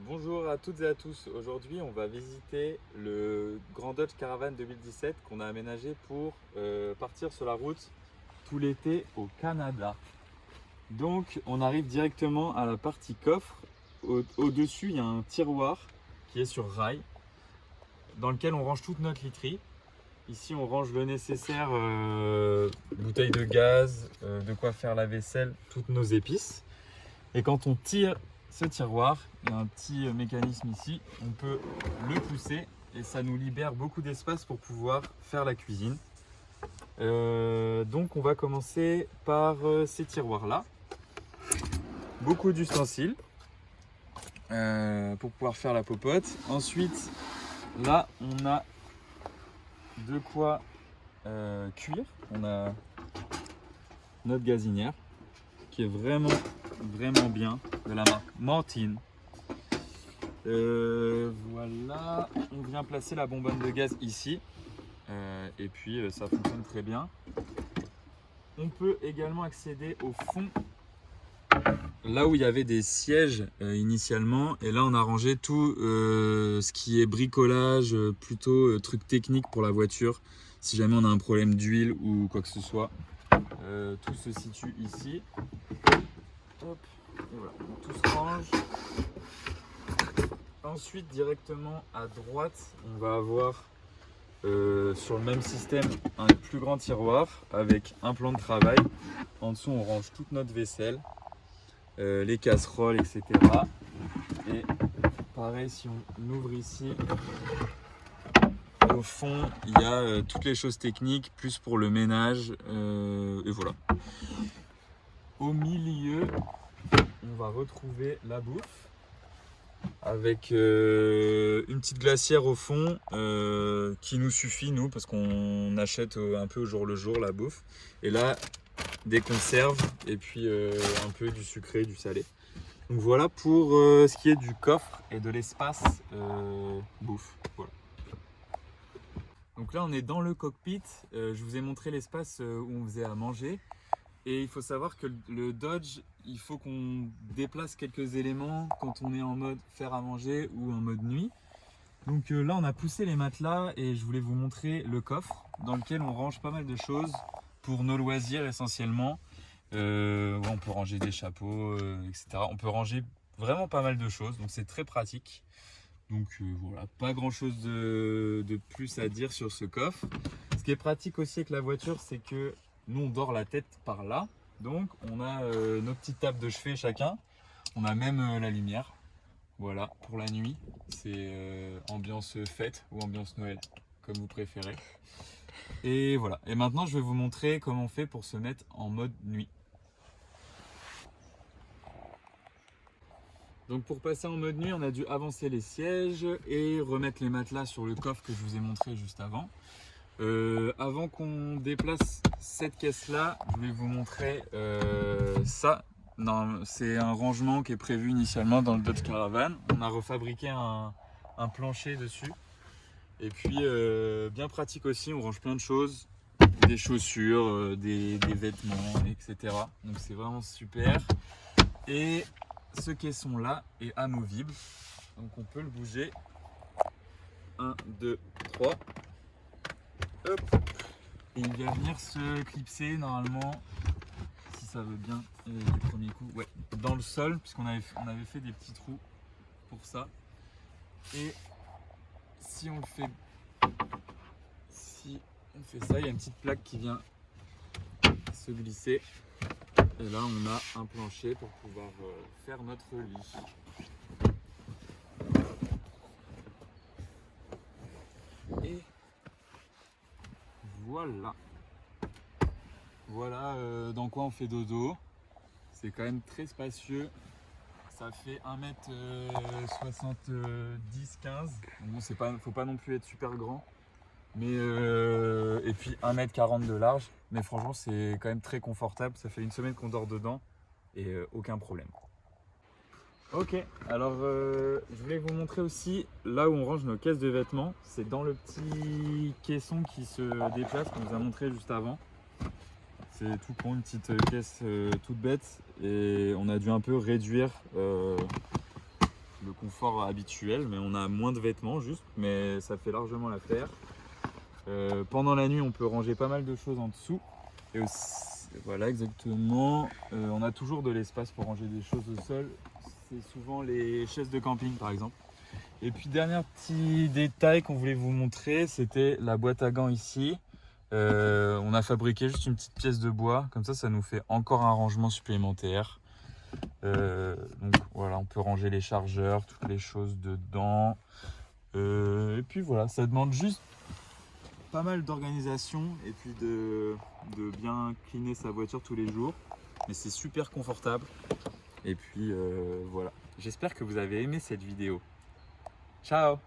Bonjour à toutes et à tous. Aujourd'hui, on va visiter le Grand Dodge Caravan 2017 qu'on a aménagé pour partir sur la route tout l'été au Canada. Donc, on arrive directement à la partie coffre. Au-dessus, il y a un tiroir qui est sur rail dans lequel on range toute notre literie. Ici, on range le nécessaire, bouteilles de gaz, de quoi faire la vaisselle, toutes nos épices. Et quand on tire ce tiroir, il y a un petit mécanisme ici, on peut le pousser et ça nous libère beaucoup d'espace pour pouvoir faire la cuisine. Donc on va commencer par ces tiroirs là. Beaucoup d'ustensiles pour pouvoir faire la popote. Ensuite, là on a de quoi cuire. On a notre gazinière qui est vraiment bien, de la marque Martin. Voilà, on vient placer la bonbonne de gaz ici et puis ça fonctionne très bien. On peut également accéder au fond, là où il y avait des sièges initialement, et là on a rangé tout ce qui est bricolage, plutôt truc technique pour la voiture. Si jamais on a un problème d'huile ou quoi que ce soit, tout se situe ici. Hop, et voilà, tout se range. Ensuite, directement à droite, on va avoir sur le même système un plus grand tiroir avec un plan de travail. En dessous, on range toute notre vaisselle, les casseroles, etc. Et pareil, si on ouvre ici, au fond, il y a toutes les choses techniques, plus pour le ménage. Et voilà. Au milieu, on va retrouver la bouffe avec une petite glacière au fond qui nous suffit nous parce qu'on achète un peu au jour le jour la bouffe, et là des conserves et puis un peu du sucré, du salé. Donc voilà pour ce qui est du coffre et de l'espace bouffe. Voilà. Donc là on est dans le cockpit, je vous ai montré l'espace où on faisait à manger. Et il faut savoir que le Dodge, il faut qu'on déplace quelques éléments quand on est en mode faire à manger ou en mode nuit. Donc là, on a poussé les matelas et je voulais vous montrer le coffre dans lequel on range pas mal de choses pour nos loisirs essentiellement. On peut ranger des chapeaux, etc. On peut ranger vraiment pas mal de choses, donc c'est très pratique. Donc voilà, pas grand chose de plus à dire sur ce coffre. Ce qui est pratique aussi avec la voiture, c'est que nous on dort la tête par là. Donc on a nos petites tables de chevet chacun. On a même la lumière. Voilà, pour la nuit. C'est ambiance fête ou ambiance Noël, comme vous préférez. Et voilà. Et maintenant je vais vous montrer comment on fait pour se mettre en mode nuit. Donc pour passer en mode nuit, on a dû avancer les sièges et remettre les matelas sur le coffre que je vous ai montré juste avant. Avant qu'on déplace cette caisse là, je vais vous montrer ça. C'est un rangement qui est prévu initialement dans le Dodge Caravan. On a refabriqué un plancher dessus. Et puis bien pratique aussi, on range plein de choses, des chaussures, des vêtements, etc. Donc c'est vraiment super. Et ce caisson là est amovible, donc on peut le bouger. 1, 2, 3. Hop. Et il va venir se clipser normalement, si ça veut bien, du premier coup, ouais, dans le sol, puisqu'on avait fait des petits trous pour ça. Et si on fait ça, il y a une petite plaque qui vient se glisser. Et là, on a un plancher pour pouvoir faire notre lit. Et voilà. Voilà dans quoi on fait dodo. C'est quand même très spacieux. Ça fait 1m70-15. Bon, faut pas non plus être super grand. Mais et puis 1m40 de large. Mais franchement, c'est quand même très confortable. Ça fait une semaine qu'on dort dedans et aucun problème. Ok, alors je voulais vous montrer aussi là où on range nos caisses de vêtements. C'est dans le petit caisson qui se déplace qu'on vous a montré juste avant. C'est tout con, une petite caisse toute bête, et on a dû un peu réduire le confort habituel, mais on a moins de vêtements juste, mais ça fait largement l'affaire. Pendant la nuit, on peut ranger pas mal de choses en dessous. Et aussi, voilà, exactement. On a toujours de l'espace pour ranger des choses au sol. C'est souvent les chaises de camping, par exemple. Et puis, dernier petit détail qu'on voulait vous montrer, c'était la boîte à gants ici. On a fabriqué juste une petite pièce de bois, comme ça nous fait encore un rangement supplémentaire. Donc voilà, on peut ranger les chargeurs, toutes les choses dedans. Et puis voilà, ça demande juste pas mal d'organisation et puis de bien cleaner sa voiture tous les jours. Mais c'est super confortable. Et puis voilà, j'espère que vous avez aimé cette vidéo. Ciao!